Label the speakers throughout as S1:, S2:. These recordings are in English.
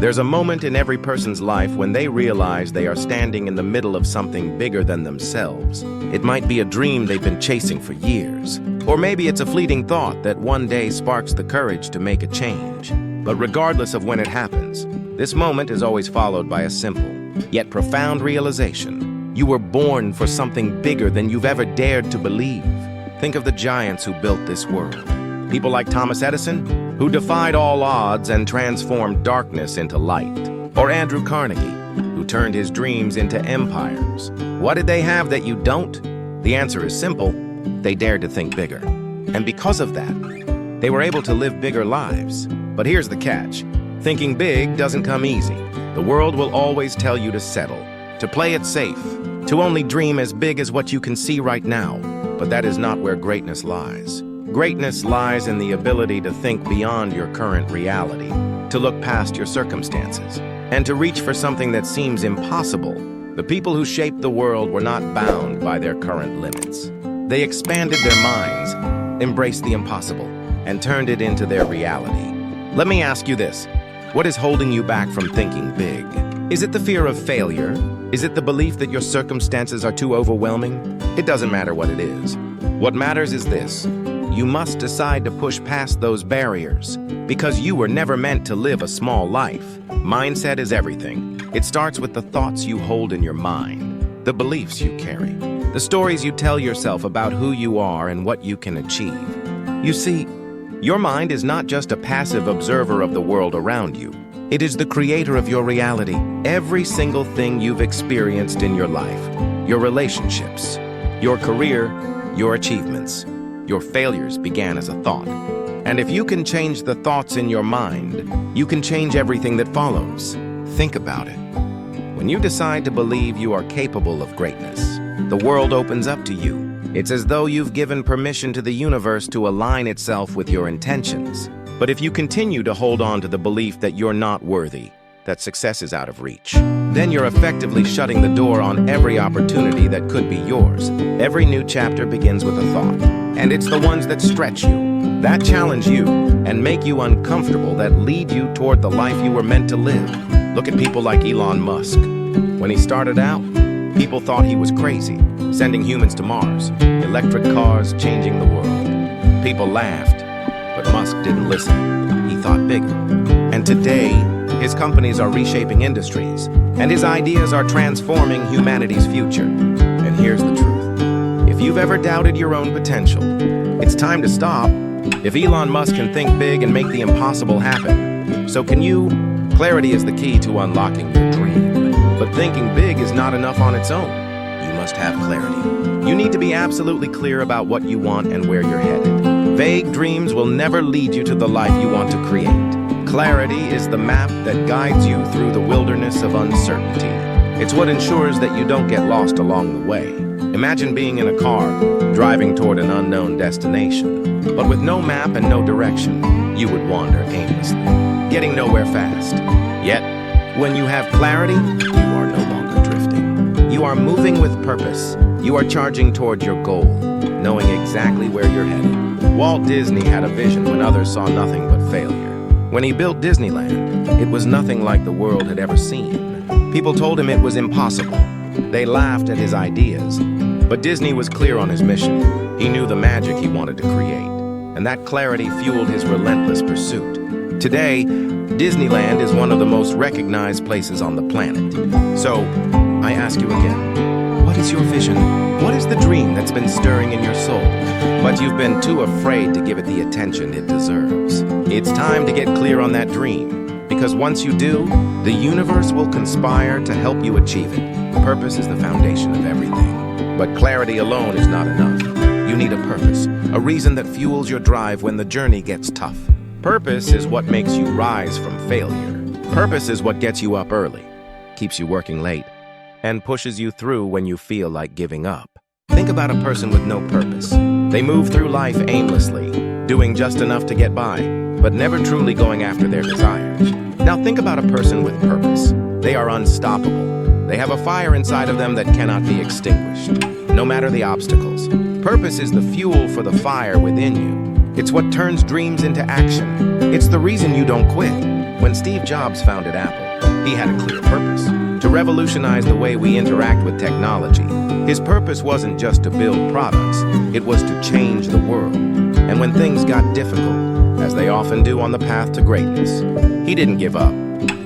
S1: There's a moment in every person's life when they realize they are standing in the middle of something bigger than themselves. It might be a dream they've been chasing for years, or maybe it's a fleeting thought that one day sparks the courage to make a change. But regardless of when it happens, this moment is always followed by a simple, yet profound realization. You were born for something bigger than you've ever dared to believe. Think of the giants who built this world. People like Thomas Edison, who defied all odds and transformed darkness into light. Or Andrew Carnegie, who turned his dreams into empires. What did they have that you don't? The answer is simple. They dared to think bigger. And because of that, they were able to live bigger lives. But here's the catch. Thinking big doesn't come easy. The world will always tell you to settle, to play it safe, to only dream as big as what you can see right now. But that is not where greatness lies. Greatness lies in the ability to think beyond your current reality, to look past your circumstances, and to reach for something that seems impossible. The people who shaped the world were not bound by their current limits. They expanded their minds, embraced the impossible, and turned it into their reality. Let me ask you this. What is holding you back from thinking big? Is it the fear of failure? Is it the belief that your circumstances are too overwhelming? It doesn't matter what it is. What matters is this. You must decide to push past those barriers, because you were never meant to live a small life. Mindset is everything. It starts with the thoughts you hold in your mind, the beliefs you carry, the stories you tell yourself about who you are and what you can achieve. You see, your mind is not just a passive observer of the world around you. It is the creator of your reality. Every single thing you've experienced in your life, your relationships, your career, your achievements, your failures began as a thought. And if you can change the thoughts in your mind, you can change everything that follows. Think about it. When you decide to believe you are capable of greatness, the world opens up to you. It's as though you've given permission to the universe to align itself with your intentions. But if you continue to hold on to the belief that you're not worthy, that success is out of reach, then you're effectively shutting the door on every opportunity that could be yours. Every new chapter begins with a thought, and it's the ones that stretch you, that challenge you, and make you uncomfortable, that lead you toward the life you were meant to live. Look at people like Elon Musk. When he started out, people thought he was crazy, sending humans to Mars, electric cars changing the world. People laughed, but Musk didn't listen. He thought bigger. And today, his companies are reshaping industries, and his ideas are transforming humanity's future. And here's the truth. If you've ever doubted your own potential, it's time to stop. If Elon Musk can think big and make the impossible happen, so can you. Clarity is the key to unlocking your dream. But thinking big is not enough on its own. You must have clarity. You need to be absolutely clear about what you want and where you're headed. Vague dreams will never lead you to the life you want to create. Clarity is the map that guides you through the wilderness of uncertainty. It's what ensures that you don't get lost along the way. Imagine being in a car, driving toward an unknown destination. But with no map and no direction, you would wander aimlessly, getting nowhere fast. Yet, when you have clarity, you are no longer drifting. You are moving with purpose. You are charging toward your goal, knowing exactly where you're headed. Walt Disney had a vision when others saw nothing but failure. When he built Disneyland, it was nothing like the world had ever seen. People told him it was impossible. They laughed at his ideas. But Disney was clear on his mission. He knew the magic he wanted to create, and that clarity fueled his relentless pursuit. Today, Disneyland is one of the most recognized places on the planet. So, I ask you again, what is your vision? What is the dream that's been stirring in your soul, but you've been too afraid to give it the attention it deserves? It's time to get clear on that dream, because once you do, the universe will conspire to help you achieve it. Purpose is the foundation of everything. But clarity alone is not enough. You need a purpose, a reason that fuels your drive when the journey gets tough. Purpose is what makes you rise from failure. Purpose is what gets you up early, keeps you working late, and pushes you through when you feel like giving up. Think about a person with no purpose. They move through life aimlessly, doing just enough to get by, but never truly going after their desires. Now think about a person with purpose. They are unstoppable. They have a fire inside of them that cannot be extinguished, no matter the obstacles. Purpose is the fuel for the fire within you. It's what turns dreams into action. It's the reason you don't quit. When Steve Jobs founded Apple, he had a clear purpose: to revolutionize the way we interact with technology. His purpose wasn't just to build products, it was to change the world. And when things got difficult, as they often do on the path to greatness, he didn't give up.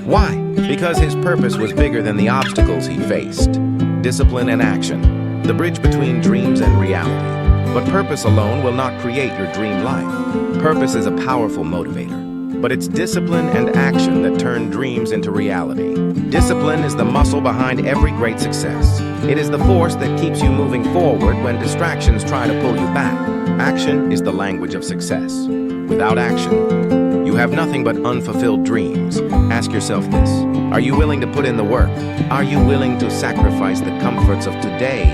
S1: Why? Because his purpose was bigger than the obstacles he faced. Discipline and action, the bridge between dreams and reality. But purpose alone will not create your dream life. Purpose is a powerful motivator, but it's discipline and action that turn dreams into reality. Discipline is the muscle behind every great success. It is the force that keeps you moving forward when distractions try to pull you back. Action is the language of success. Without action, you have nothing but unfulfilled dreams. Ask yourself this: are you willing to put in the work? Are you willing to sacrifice the comforts of today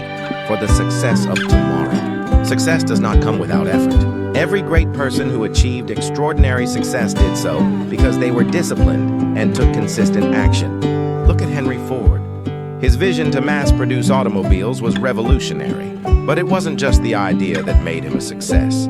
S1: for the success of tomorrow? Success does not come without effort. Every great person who achieved extraordinary success did so because they were disciplined and took consistent action. Look at Henry Ford. His vision to mass-produce automobiles was revolutionary, but it wasn't just the idea that made him a success.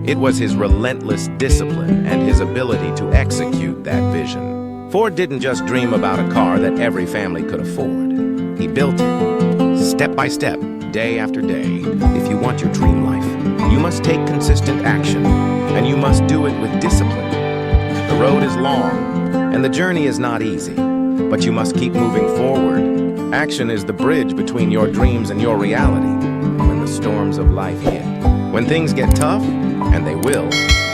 S1: It was his relentless discipline and his ability to execute that vision. Ford didn't just dream about a car that every family could afford. He built it, step by step, day after day. If you want your dream life, you must take consistent action, and you must do it with discipline. The road is long, and the journey is not easy, but you must keep moving forward. Action is the bridge between your dreams and your reality. When the storms of life hit, when things get tough, and they will,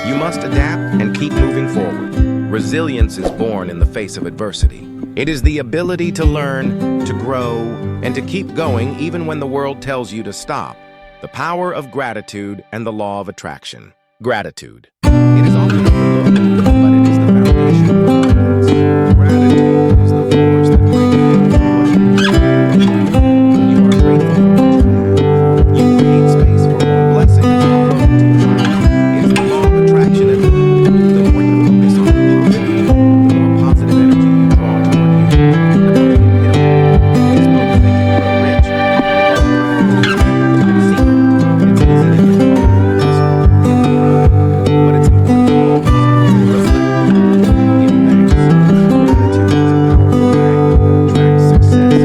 S1: you must adapt and keep moving forward. Resilience is born in the face of adversity. It is the ability to learn, to grow, and to keep going even when the world tells you to stop. The power of gratitude and the law of attraction. Gratitude. It is often overlooked, but it is the foundation of abundance. Gratitude is the force that brings you to what you want. When you are grateful for what you have, you create space for more blessings to flow into your life. It is the law of attraction and the more you focus on the positive, the more positive energy you draw toward you. The book can heal. This book, Think and Grow Rich. It's easy to get caught up in the hustle, in the grind, but it's important to always reflect, give thanks. Gratitude is a powerful magnet that attracts success.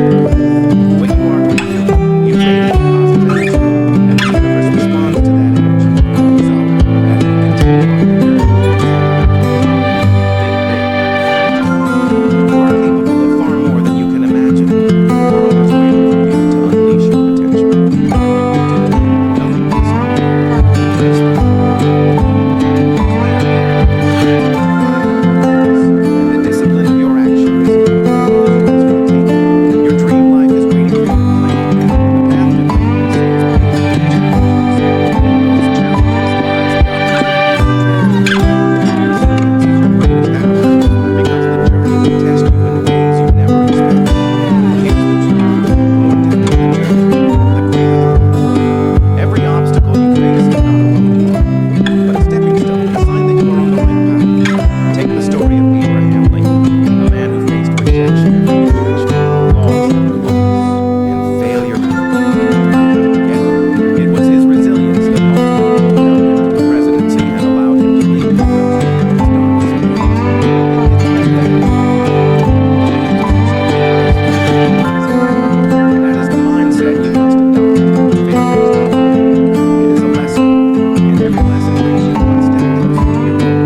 S1: When you are grateful, you radiate positive energy, and the universe responds to that energy. So, as you continue on your journey, think big. You are capable of far more than you can imagine. The world is waiting for you to unleash your potential. And when you do, nothing can stop you. Next one. And the discipline of your actions. Your dream life is waiting for you to claim it. The path to greatness is paved with challenges. Those challenges lies the opportunity to dream. Resilience is your greatest power because the journey will test you in ways you never expected. Here's the truth: the more difficult the journey, the greater the reward. Every obstacle you face is not a roadblock, but a stepping stone, a sign that you are on the right path. Take the story of Abraham Lincoln, a man who faced rejection after rejection, loss after loss, and failure after failure. Yet, it was his resilience that ultimately propelled him to the presidency and allowed him to lead the country through its darkest days. That is the mindset you must adopt. Failure is not a failure. It is a lesson, and every lesson brings you one step closer to your goal.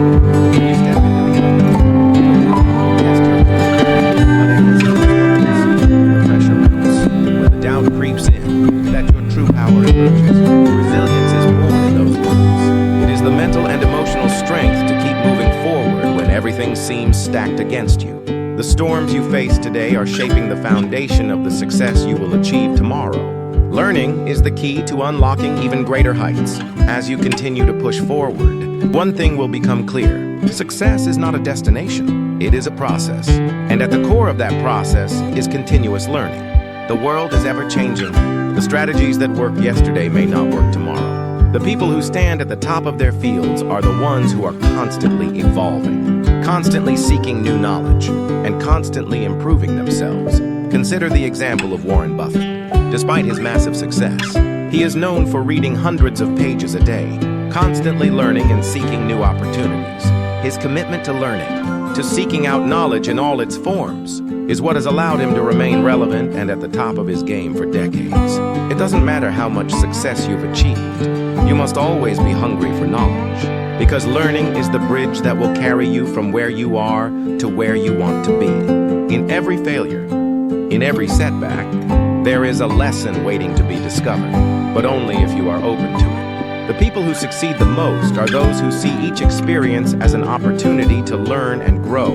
S1: When you step into the unknown, the world will test your courage. But it is in those moments, when the pressure mounts, when the doubt creeps in, that your true power emerges. Resilience is born in those moments. It is the mental and emotional strength to keep moving forward when everything seems stacked against you. The storms you face today are shaping the foundation of the success you will achieve tomorrow. Learning is the key to unlocking even greater heights. As you continue to push forward, one thing will become clear: success is not a destination, it is a process. And at the core of that process is continuous learning. The world is ever changing. The strategies that worked yesterday may not work tomorrow. The people who stand at the top of their fields are the ones who are constantly evolving, constantly seeking new knowledge, and constantly improving themselves. Consider the example of Warren Buffett. Despite his massive success, he is known for reading hundreds of pages a day, constantly learning and seeking new opportunities. His commitment to learning, to seeking out knowledge in all its forms, is what has allowed him to remain relevant and at the top of his game for decades. It doesn't matter how much success you've achieved, you must always be hungry for knowledge, because learning is the bridge that will carry you from where you are to where you want to be. In every failure, in every setback, there is a lesson waiting to be discovered, but only if you are open to it. The people who succeed the most are those who see each experience as an opportunity to learn and grow.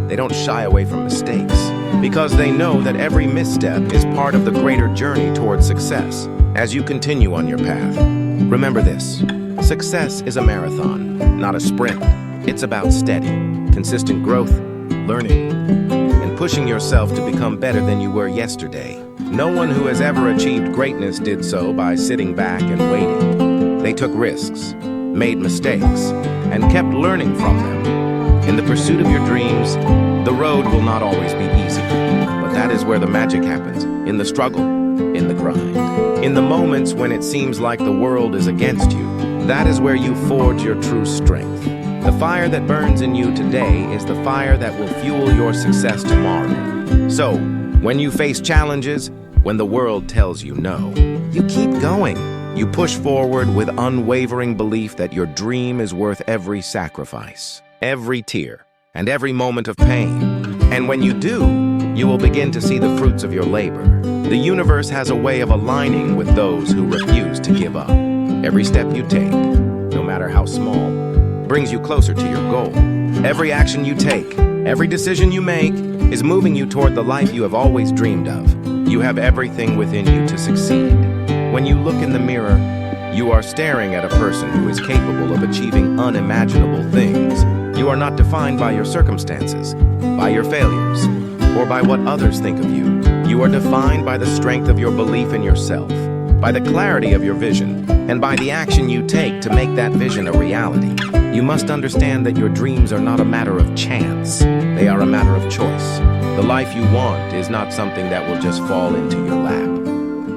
S1: They don't shy away from mistakes, because they know that every misstep is part of the greater journey towards success. As you continue on your path, remember this: success is a marathon, not a sprint. It's about steady, consistent growth, learning, and pushing yourself to become better than you were yesterday. No one who has ever achieved greatness did so by sitting back and waiting. They took risks, made mistakes, and kept learning from them. In the pursuit of your dreams, the road will not always be easy, but that is where the magic happens, in the struggle, in the grind. In the moments when it seems like the world is against you, that is where you forge your true strength. The fire that burns in you today is the fire that will fuel your success tomorrow. So, when you face challenges, when the world tells you no, you keep going. You push forward with unwavering belief that your dream is worth every sacrifice, every tear, and every moment of pain. And when you do, you will begin to see the fruits of your labor. The universe has a way of aligning with those who refuse to give up. Every step you take, no matter how small, brings you closer to your goal. Every action you take, every decision you make, is moving you toward the life you have always dreamed of. You have everything within you to succeed. When you look in the mirror, you are staring at a person who is capable of achieving unimaginable things. You are not defined by your circumstances, by your failures, or by what others think of you. You are defined by the strength of your belief in yourself, by the clarity of your vision, and by the action you take to make that vision a reality. You must understand that your dreams are not a matter of chance. They are a matter of choice. The life you want is not something that will just fall into your lap.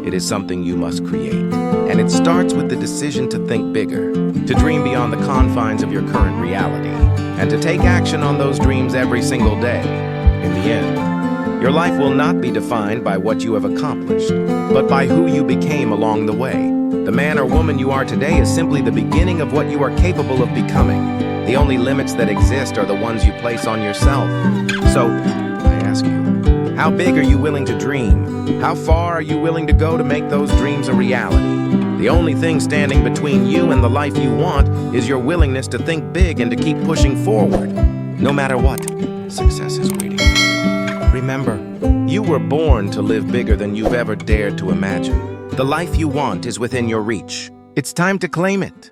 S1: It is something you must create. And it starts with the decision to think bigger, to dream beyond the confines of your current reality, and to take action on those dreams every single day. In the end, your life will not be defined by what you have accomplished, but by who you became along the way. The man or woman you are today is simply the beginning of what you are capable of becoming. The only limits that exist are the ones you place on yourself. So, I ask you, how big are you willing to dream? How far are you willing to go to make those dreams a reality? The only thing standing between you and the life you want is your willingness to think big and to keep pushing forward. No matter what, success is waiting for you. Remember, you were born to live bigger than you've ever dared to imagine. The life you want is within your reach. It's time to claim it.